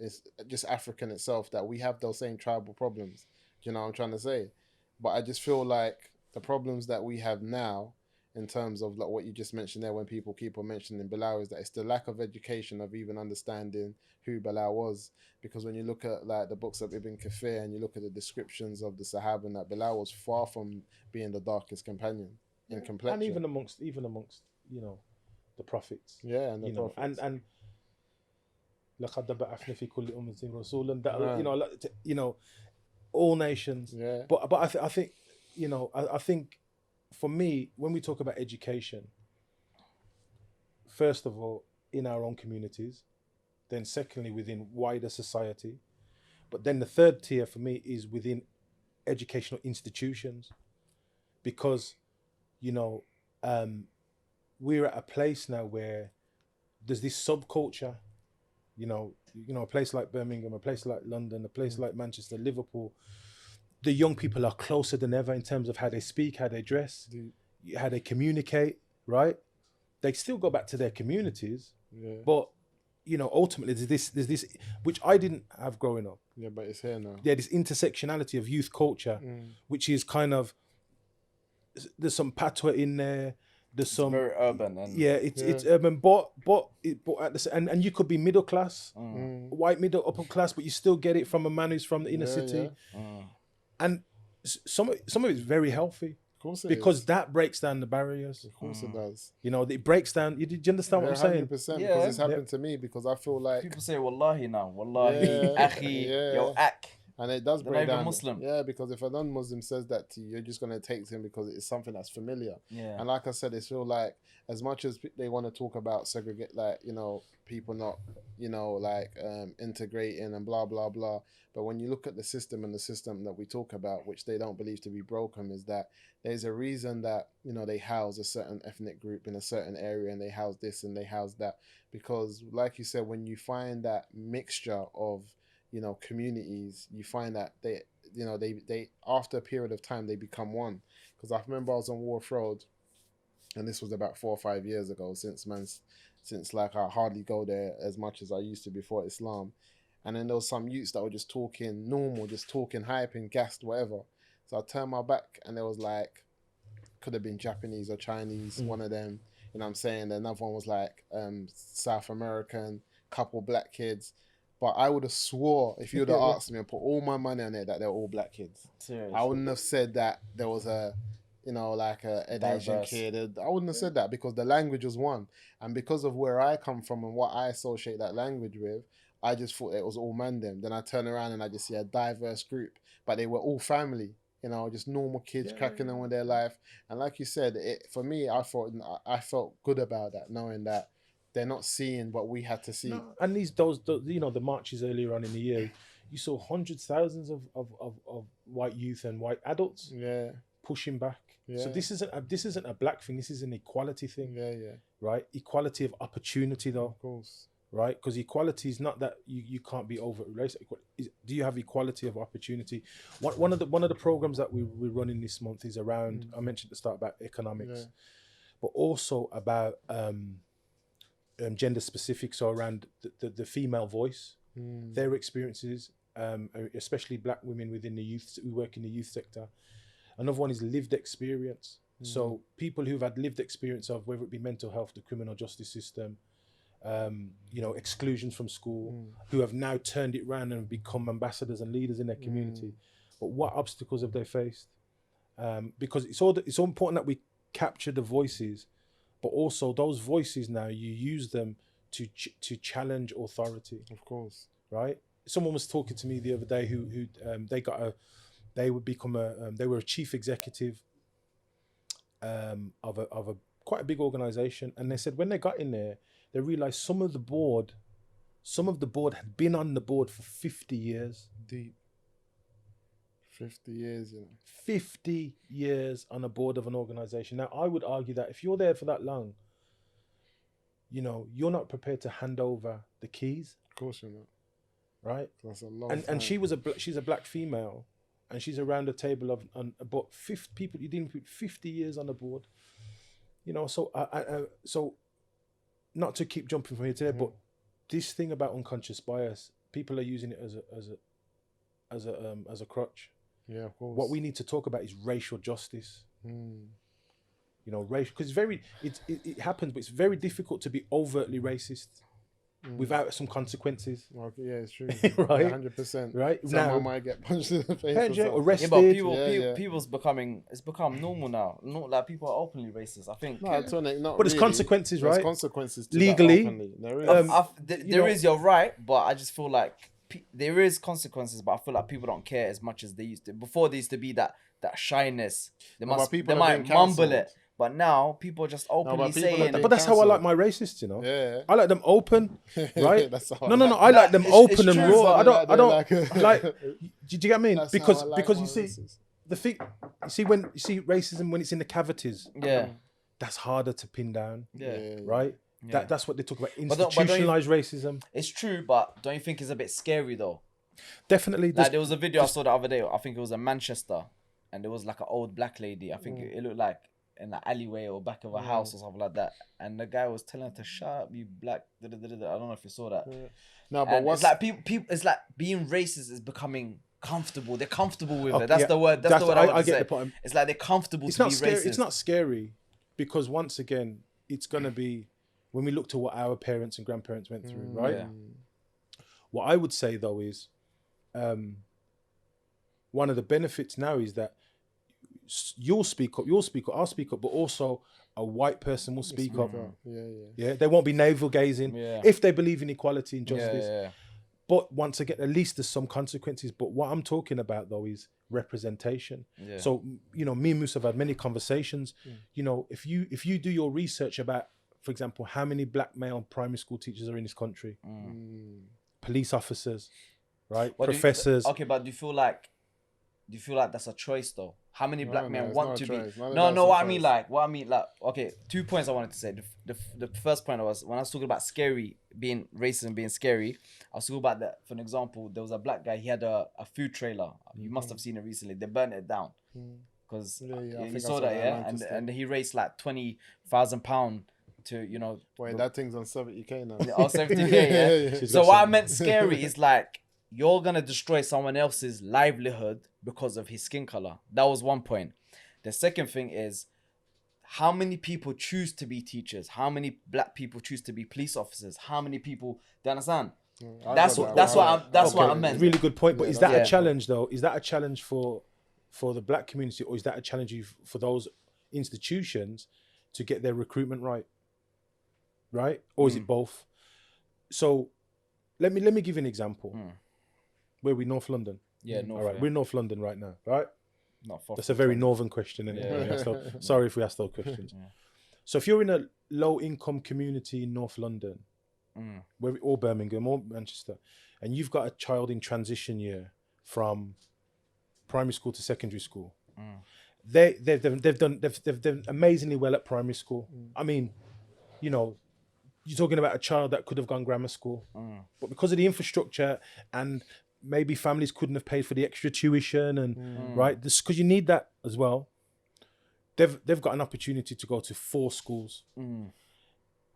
it's just African itself, that we have those same tribal problems. Do you know what I'm trying to say? But I just feel like the problems that we have now, in terms of like what you just mentioned there, when people keep on mentioning Bilal, is that it's the lack of education of even understanding who Bilal was. Because when you look at like the books of Ibn Kathir and you look at the descriptions of the Sahaba, that Bilal was far from being the darkest companion in complexion. And even amongst the prophets. Yeah, and the prophets. And لقد بعثنا في كل أمة رسولا that all nations. Yeah. But I think I think for me, when we talk about education, first of all in our own communities, then secondly within wider society, but then the third tier for me is within educational institutions, because we're at a place now where there's this subculture. A place like Birmingham, a place like London, a place like Manchester, Liverpool, the young people are closer than ever in terms of how they speak, how they dress, how they communicate, right? They still go back to their communities, but ultimately there's this which I didn't have growing up. Yeah, but it's here now. Yeah, this intersectionality of youth culture, which is kind of, there's some patois in there. There's some very urban and it's urban, but at the and you could be middle class, white middle upper class, but you still get it from a man who's from the inner city, and some of it's very healthy. Of course it because is. that breaks down the barriers. Of course it does. It breaks down. Do you understand what I'm saying? 100%, because it's happened to me, because I feel like people say wallahi now, wallahi, akhi, yo ak. And it does break down. Muslim. Yeah, because if a non-Muslim says that to you, you're just going to take to him because it's something that's familiar. Yeah. And like I said, it's feel like as much as they want to talk about segregate, like, people not, integrating and blah, blah, blah. But when you look at the system and the system that we talk about, which they don't believe to be broken, is that there's a reason that, they house a certain ethnic group in a certain area and they house this and they house that. Because like you said, when you find that mixture of, communities, you find that they after a period of time, they become one. Because I remember I was on Wharf Road, and this was about 4 or 5 years ago, since like I hardly go there as much as I used to before Islam. And then there was some youths that were just talking normal, just talking, hyping, gassed, whatever. So I turned my back and there was like, could have been Japanese or Chinese, one of them, you know what I'm saying? Another one was like South American, couple black kids. But I would have swore, if you would have asked me and put all my money on it, that they were all black kids. Seriously. I wouldn't have said that there was an Asian kid. I wouldn't have said that, because the language was one. And because of where I come from and what I associate that language with, I just thought it was all man them. Then I turn around and I just see a diverse group, but they were all family, just normal kids cracking on with their life. And like you said, for me, I felt good about that, knowing that they're not seeing what we had to see. No. And the marches earlier on in the year, you saw hundreds, thousands of white youth and white adults pushing back. Yeah. So this isn't a black thing. This is an equality thing. Yeah. Right? Equality of opportunity, though. Of course. Right? Because equality is not that you can't be over race. Do you have equality of opportunity? One of the programs that we're running this month is around, I mentioned at the start about economics, but also about gender specific, so around the female voice, their experiences, especially black women within the youth, who work in the youth sector, Another one is lived experience. So people who've had lived experience of whether it be mental health, the criminal justice system, you know, exclusions from school, who have now turned it around and become ambassadors and leaders in their community. But what obstacles have they faced? Because it's so important that we capture the voices, but also those voices now you use them to challenge authority. Of course. Right? Someone was talking to me the other day who they were a chief executive of a quite a big organization, and they said when they got in there, they realized some of the board had been on the board for 50 years. Deep. 50 years, you know. 50 years on a board of an organization. Now, I would argue that if you're there for that long, you know, you're not prepared to hand over the keys. Of course you're not. Right? That's a long time. And she's a black female, and she's around a table of about 50 people. You didn't put 50 years on the board. You know, so so not to keep jumping from here to there, but this thing about unconscious bias, people are using it as a crutch. Yeah, of course. What we need to talk about is racial justice. You know, racial, because it happens, but it's very difficult to be overtly racist without some consequences. Okay, yeah, it's true. Right? 100%. Right? Someone Now, might get punched in the face or something. arrested. Yeah, but people's it's become normal now. Not like people are openly racist. I think. No, Tonic, not But there's really. consequences, There's right? consequences to Legally. that openly. There is. You're right, but I just feel like there is consequences, but I feel like people don't care as much as they used to. Before, there used to be that shyness. They but people they are might being mumble cancelled. it, but now people are just openly people are saying. being But that's how I like cancelled. my racists, you know. Yeah. I like them open, right? That's how No. I like them It's open and true, raw. but I don't like- like. Do you get what I mean? That's Because how I like because my you see racists. the thing. You see when you see racism when it's in the cavities, Yeah, that's harder to pin down, yeah, right? Yeah. That's what they talk about. But don't you- Institutionalized racism. it's true. But don't you think it's a bit scary though? Definitely. Like there was a video I saw the other day. I think it was in Manchester, and there was like an old black lady. I think it looked like in the alleyway or back of a house or something like that. And the guy was telling her to shut up, you black. I don't know if you saw that. No, but And what's it's like people. It's like being racist is becoming comfortable. They're comfortable with Oh, it. That's yeah. the word. That's the word I want I to get say. the point. It's like they're comfortable It's to not be scary. racist. It's not scary because once again, it's gonna be when we look to what our parents and grandparents went through, right? Yeah. What I would say though is, one of the benefits now is that you'll speak up, I'll speak up, but also a white person will speak up. Yeah. Yeah, they won't be navel gazing Yeah. if they believe in equality and justice. Yeah. But once again, at least there's some consequences. But what I'm talking about though is representation. Yeah. So you know, me and Musa have had many conversations. You know, if you do your research about, for example, how many black male primary school teachers are in this country, police officers, right, professors. But do you feel like that's a choice though? How many black men it's want not to a be? choice. None of No, that's no. a What I mean, like, okay, 2 points I wanted to say. The first point was when I was talking about being racist and being scary. I was talking about that. For an example, there was a black guy. He had a food trailer. You must have seen it recently. They burnt it down because I you think I saw saw that, that yeah. in Manchester. And he raised like £20,000 to Wait, that thing's on 70k now. Oh, 70k, yeah. She's So got what I some- meant scary is like you're gonna destroy someone else's livelihood because of his skin color. That was one point. The second thing is how many people choose to be teachers? How many black people choose to be police officers? How many people? Do you understand? That's what I meant. Really good point. But is that Yeah. a challenge though? Is that a challenge for the black community, or is that a challenge for those institutions to get their recruitment right? Right? Or is it both? So let me give you an example. Where we North London? Yeah, North. All right, yeah. we're in North London right now, right? Not far That's a from very Tottenham. northern question, isn't it? Yeah. Sorry if we asked those questions. So if you're in a low income community in North London, or Birmingham or Manchester, and you've got a child in transition year from primary school to secondary school, they've done amazingly well at primary school. I mean, you know, you're talking about a child that could have gone grammar school, but because of the infrastructure and maybe families couldn't have paid for the extra tuition and right, this because you need that as well. They've got an opportunity to go to 4 schools.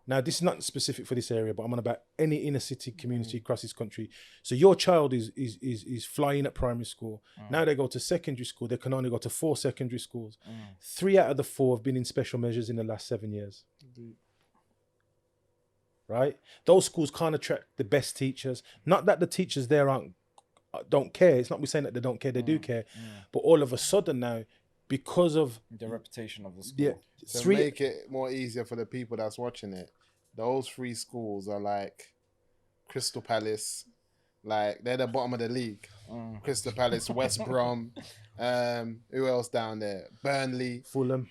Now, this is not specific for this area, but I'm on about any inner city community across this country. So your child is flying at primary school. Now they go to secondary school. They can only go to 4 secondary schools. 3 out of the 4 have been in special measures in the last 7 years. Right? Those schools can't attract the best teachers. Not that the teachers there don't care. It's not me saying that they don't care. They do care. But all of a sudden now, because of the reputation of the school. yeah, To make it more easier for the people that's watching it, those 3 schools are like Crystal Palace, like they're the bottom of the league. Crystal Palace, West Brom, who else down there? Burnley, Fulham.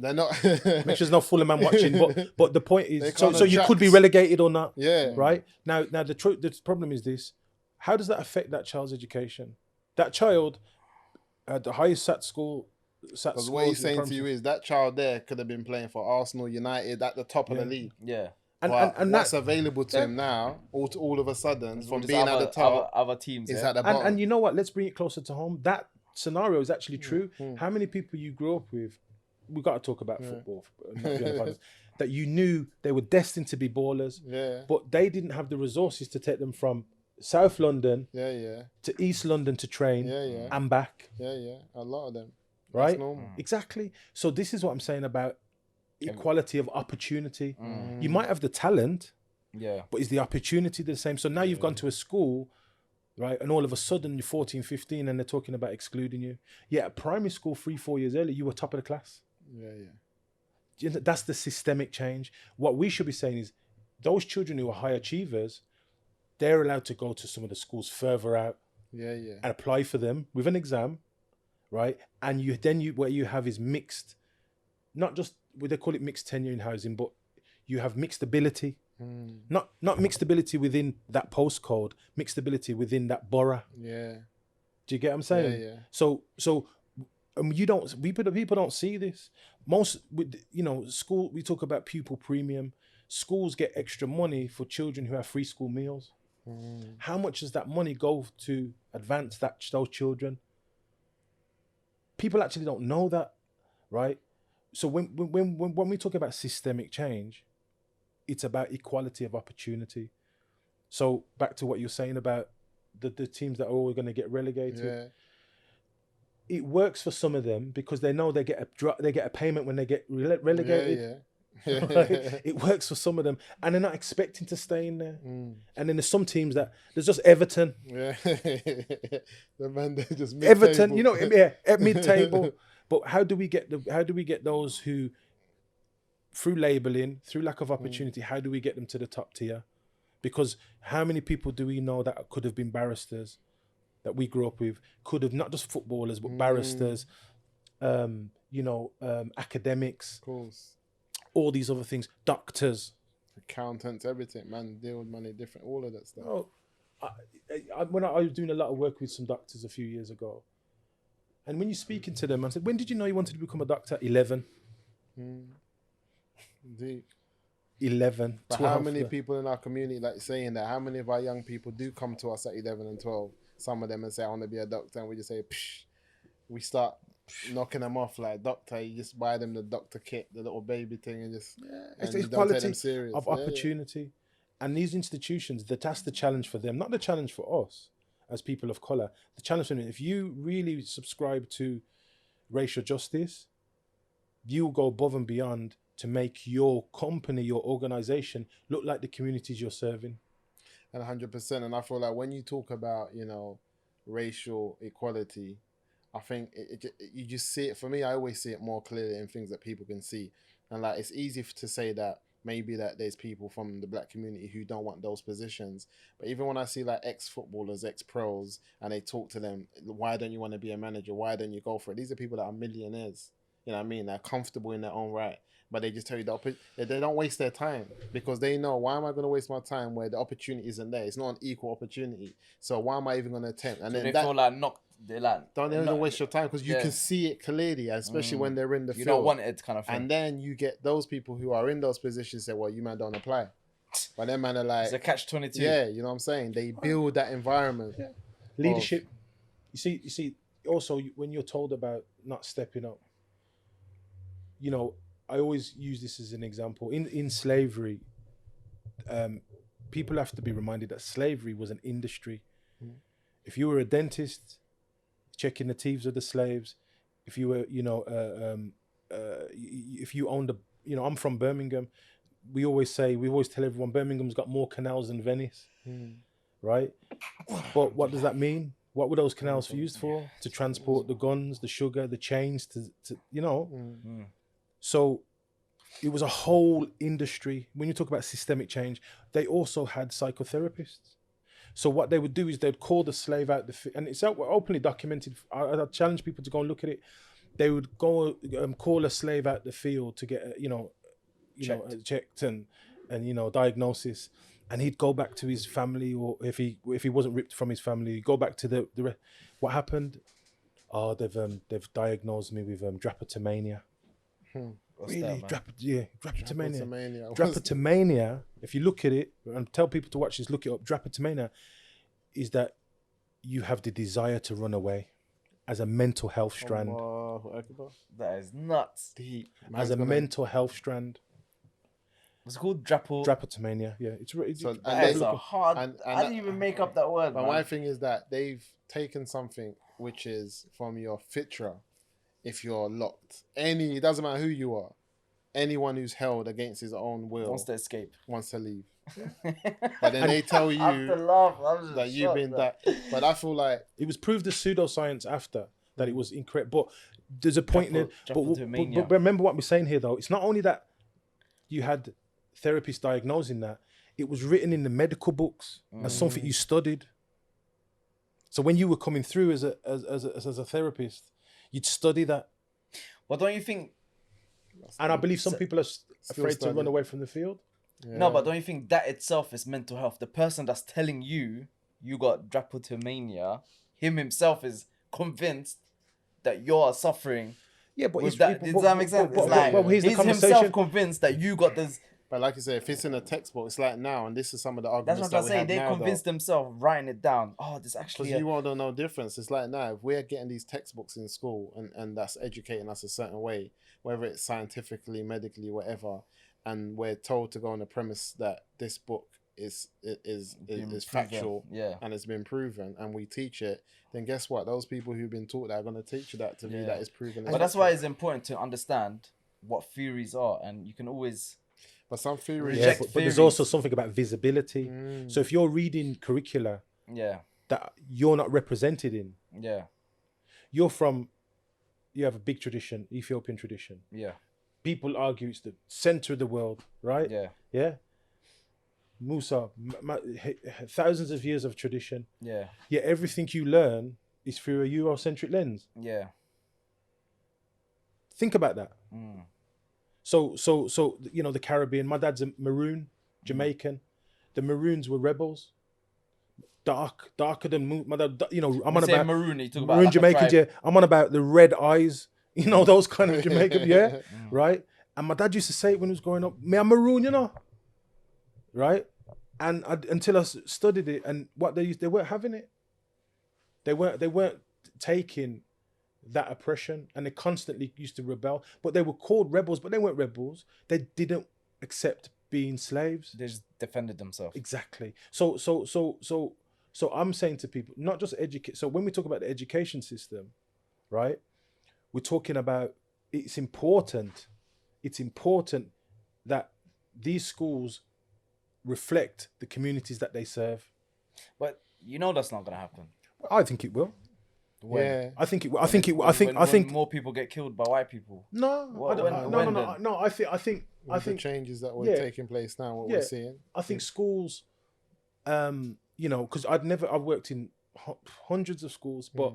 They're not. Make sure there's no Fulham man watching, but the point They is, can't so you could be attract- relegated or not. Yeah. Right now, the problem is this: how does that affect that child's education? That child at the highest sat school. Because what he's saying to you is that child there could have been playing for Arsenal, United at the top of the league. Yeah. and And that's what's available to him now, all of a sudden, from Just being at the top, other teams. is Yeah. at the bottom. and you know what? Let's bring it closer to home. That scenario is actually true. How many people you grew up with? We got to talk about football. Not the other parts, that you knew they were destined to be ballers, Yeah. but they didn't have the resources to take them from South London Yeah. to East London to train Yeah. and back. Yeah. A lot of them. Right? That's normal. Exactly. So this is what I'm saying about equality of opportunity. You might have the talent, Yeah. but is the opportunity the same? So now you've gone to a school, right? And all of a sudden you're 14, 15 and they're talking about excluding you. Yeah, at primary school 3-4 years earlier, you were top of the class. Yeah. That's the systemic change. What we should be saying is those children who are high achievers, they're allowed to go to some of the schools further out Yeah. and apply for them with an exam, right? And what you have is mixed, not just they call it mixed tenure in housing, but you have mixed ability. Not mixed ability within that postcode, mixed ability within that borough. Yeah. Do you get what I'm saying? Yeah. So people don't see this. Most school, we talk about pupil premium. Schools get extra money for children who have free school meals. How much does that money go to advance those children? People actually don't know that, right? So when we talk about systemic change, it's about equality of opportunity. So back to what you're saying about the teams that are all going to get relegated. Yeah. It works for some of them because they know they get a payment when they get relegated. Yeah. Right? It works for some of them, and they're not expecting to stay in there. And then there's some teams that there's just Everton. Yeah. The man they just Everton, mid-table. at mid-table. But how do we get those who, through labelling, through lack of opportunity, how do we get them to the top tier? Because how many people do we know that could have been barristers that we grew up with, could have not just footballers but barristers, academics, Of course. all these other things, doctors. Accountants, everything, man, deal with money different, all of that stuff. Oh, when I was doing a lot of work with some doctors a few years ago, and when you're speaking to them, I said, when did you know you wanted to become a doctor? 11. Indeed. 11. But 12, how many yeah. people in our community, like saying that, how many of our young people do come to us at 11 and 12, some of them, and say, I want to be a doctor, and we just say, psh, we start knocking them off like, doctor, you just buy them the doctor kit, the little baby thing, and just It's you don't take quality them serious. of Yeah, opportunity. And these institutions, that's the challenge for them, not the challenge for us as people of colour. The challenge for them, if you really subscribe to racial justice, you'll go above and beyond to make your company, your organisation, look like the communities you're serving. And 100%. And I feel like when you talk about, racial equality, I think you just see it. For me, I always see it more clearly in things that people can see. And like, it's easy to say that maybe that there's people from the black community who don't want those positions. But even when I see like ex-footballers, ex-pros, and they talk to them, why don't you want to be a manager? Why don't you go for it? These are people that are millionaires. You know what I mean? They're comfortable in their own right. But they just tell you they don't waste their time, because they know, why am I going to waste my time where the opportunity isn't there? It's not an equal opportunity. So why am I even going to attempt? And So then they feel like don't even waste your time, because you can see it clearly, especially when they're in the you field. don't want it kind of thing. And then you get those people who are in those positions say, well, you man don't apply. But them man are like, It's a catch-22. yeah, you know what I'm saying? They build that environment. Yeah. Leadership. You see, also when you're told about not stepping up, I always use this as an example. In slavery, people have to be reminded that slavery was an industry. If you were a dentist, checking the teeth of the slaves, if you were, if you owned I'm from Birmingham. We always tell everyone Birmingham's got more canals than Venice, right? But what does that mean? What were those canals used for? To transport the guns, the sugar, the chains, So it was a whole industry. When you talk about systemic change, they also had psychotherapists. So what they would do is they'd call the slave out and it's openly documented. I challenge people to go and look at it. They would go call a slave out the field to get checked and diagnosis, and he'd go back to his family, or if he wasn't ripped from his family, he'd go back to the what happened. Oh, they've diagnosed me with drapetomania. Really? Drapetomania. Drapetomania, if you look at it, and tell people to watch this, look it up. Drapetomania is that you have the desire to run away as a mental health strand. That is nuts. As a mental health strand. It's called Drapetomania. Yeah, it's hard. I didn't even make up that word. But my thing is that they've taken something which is from your fitra. If you're locked, it doesn't matter who you are. Anyone who's held against his own will wants to escape, wants to leave. But then they tell you that you've been that. But I feel like it was proved as pseudoscience after that it was incorrect. But there's a point in it. But remember what we're saying here, though. It's not only that you had therapists diagnosing that; it was written in the medical books as something you studied. So when you were coming through as a therapist, you'd study that. Well, don't you think? And I believe some people are afraid to run away from the field. Yeah. No, but don't you think that itself is mental health? The person that's telling you got drapetomania, himself is convinced that you're suffering. Yeah, but does that make sense? He's himself convinced that you got this. But like you said, if it's in a textbook, it's like now, and this is some of the arguments. That's what I'm saying. They convinced themselves writing it down. Oh, this actually. Because you all don't know difference. It's like now, if we're getting these textbooks in school, and that's educating us a certain way, whether it's scientifically, medically, whatever, and we're told to go on the premise that this book is factual, and it's been proven, and we teach it, then guess what? Those people who've been taught that are going to teach you that to me that is proven. But that's why it's important to understand what theories are, and you can always. But some theories, but there's also something about visibility. So if you're reading curricula, that you're not represented in, you have a big tradition, Ethiopian tradition. Yeah, people argue it's the center of the world, right? Yeah. Musa, thousands of years of tradition. Yeah. Yet everything you learn is through a Eurocentric lens. Yeah. Think about that. So the Caribbean. My dad's a Maroon, Jamaican. The Maroons were rebels. Darker than my dad. I'm on about Maroon. You talk about Maroon Jamaicans. Yeah, I'm on about the red eyes. Those kind of Jamaican. Yeah, right. And my dad used to say it when he was growing up. Me, I'm Maroon. Right. And until I studied it, and what they weren't having it. They weren't taking that oppression, and they constantly used to rebel. But they were called rebels, but they weren't rebels. They didn't accept being slaves. They just defended themselves. Exactly. So I'm saying to people, not just educate. So when we talk about the education system, right, we're talking about it's important that these schools reflect the communities that they serve. But that's not going to happen. I think it will. When? Yeah, I think more people get killed by white people. No, I think the changes that were taking place now, what we're seeing. I think schools, because I've worked in hundreds of schools, but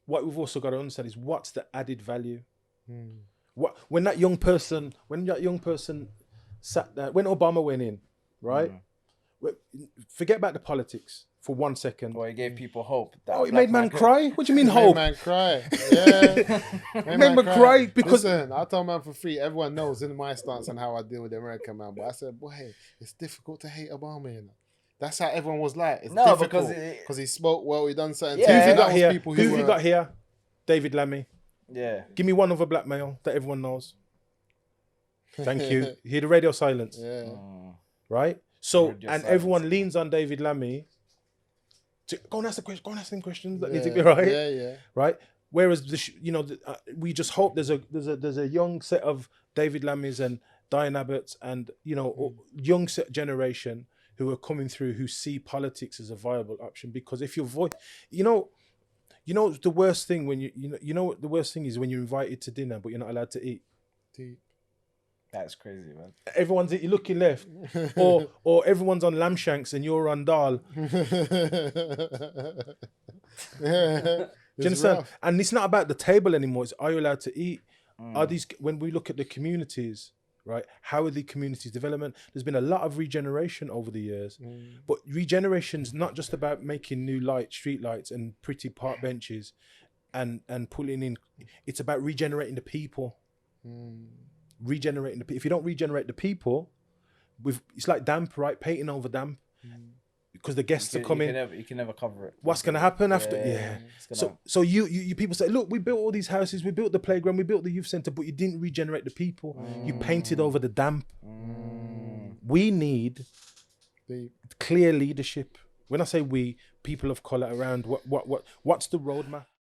what we've also got to understand is what's the added value. When that young person sat there, when Obama went in, right? Forget about the politics for 1 second. Well, he gave people hope. It made man cry? What do you mean hope? Made man cry. Yeah. Made man cry because... Listen, I told man for free, everyone knows in my stance and how I deal with the American man. But I said, boy, it's difficult to hate Obama, That's how everyone was like. It's difficult because he spoke well, he done certain things. Who have you got here? David Lammy. Yeah. Give me one other black male that everyone knows. Thank you. You hear the radio silence, Yeah. right? So, Radio and silence. everyone leans on David Lammy to go and ask the question. Go and ask them questions that need to be Yeah. right, Yeah. right? Whereas we just hope there's a young set of David Lammys and Diane Abbotts and young set generation who are coming through who see politics as a viable option. Because if your voice, the worst thing when what the worst thing is when you're invited to dinner but you're not allowed to eat. Deep. That's crazy, man. Everyone's you're looking left, or everyone's on lamb shanks and you're on dal. Do you understand? Rough. And it's not about the table anymore. It's are you allowed to eat? Are these, when we look at the communities, right? How are the communities development? There's been a lot of regeneration over the years, but regeneration's not just about making new street lights and pretty park benches, and pulling in. It's about regenerating the people. Regenerating the people. If you don't regenerate the people, it's like damp, right? Painting over damp. Because the guests are coming. You can never cover it. What's going to happen after? Yeah. So you people say, look, we built all these houses, we built the playground, we built the youth centre, but you didn't regenerate the people. You painted over the damp. We need clear leadership. When I say we, people of colour around, what's the roadmap?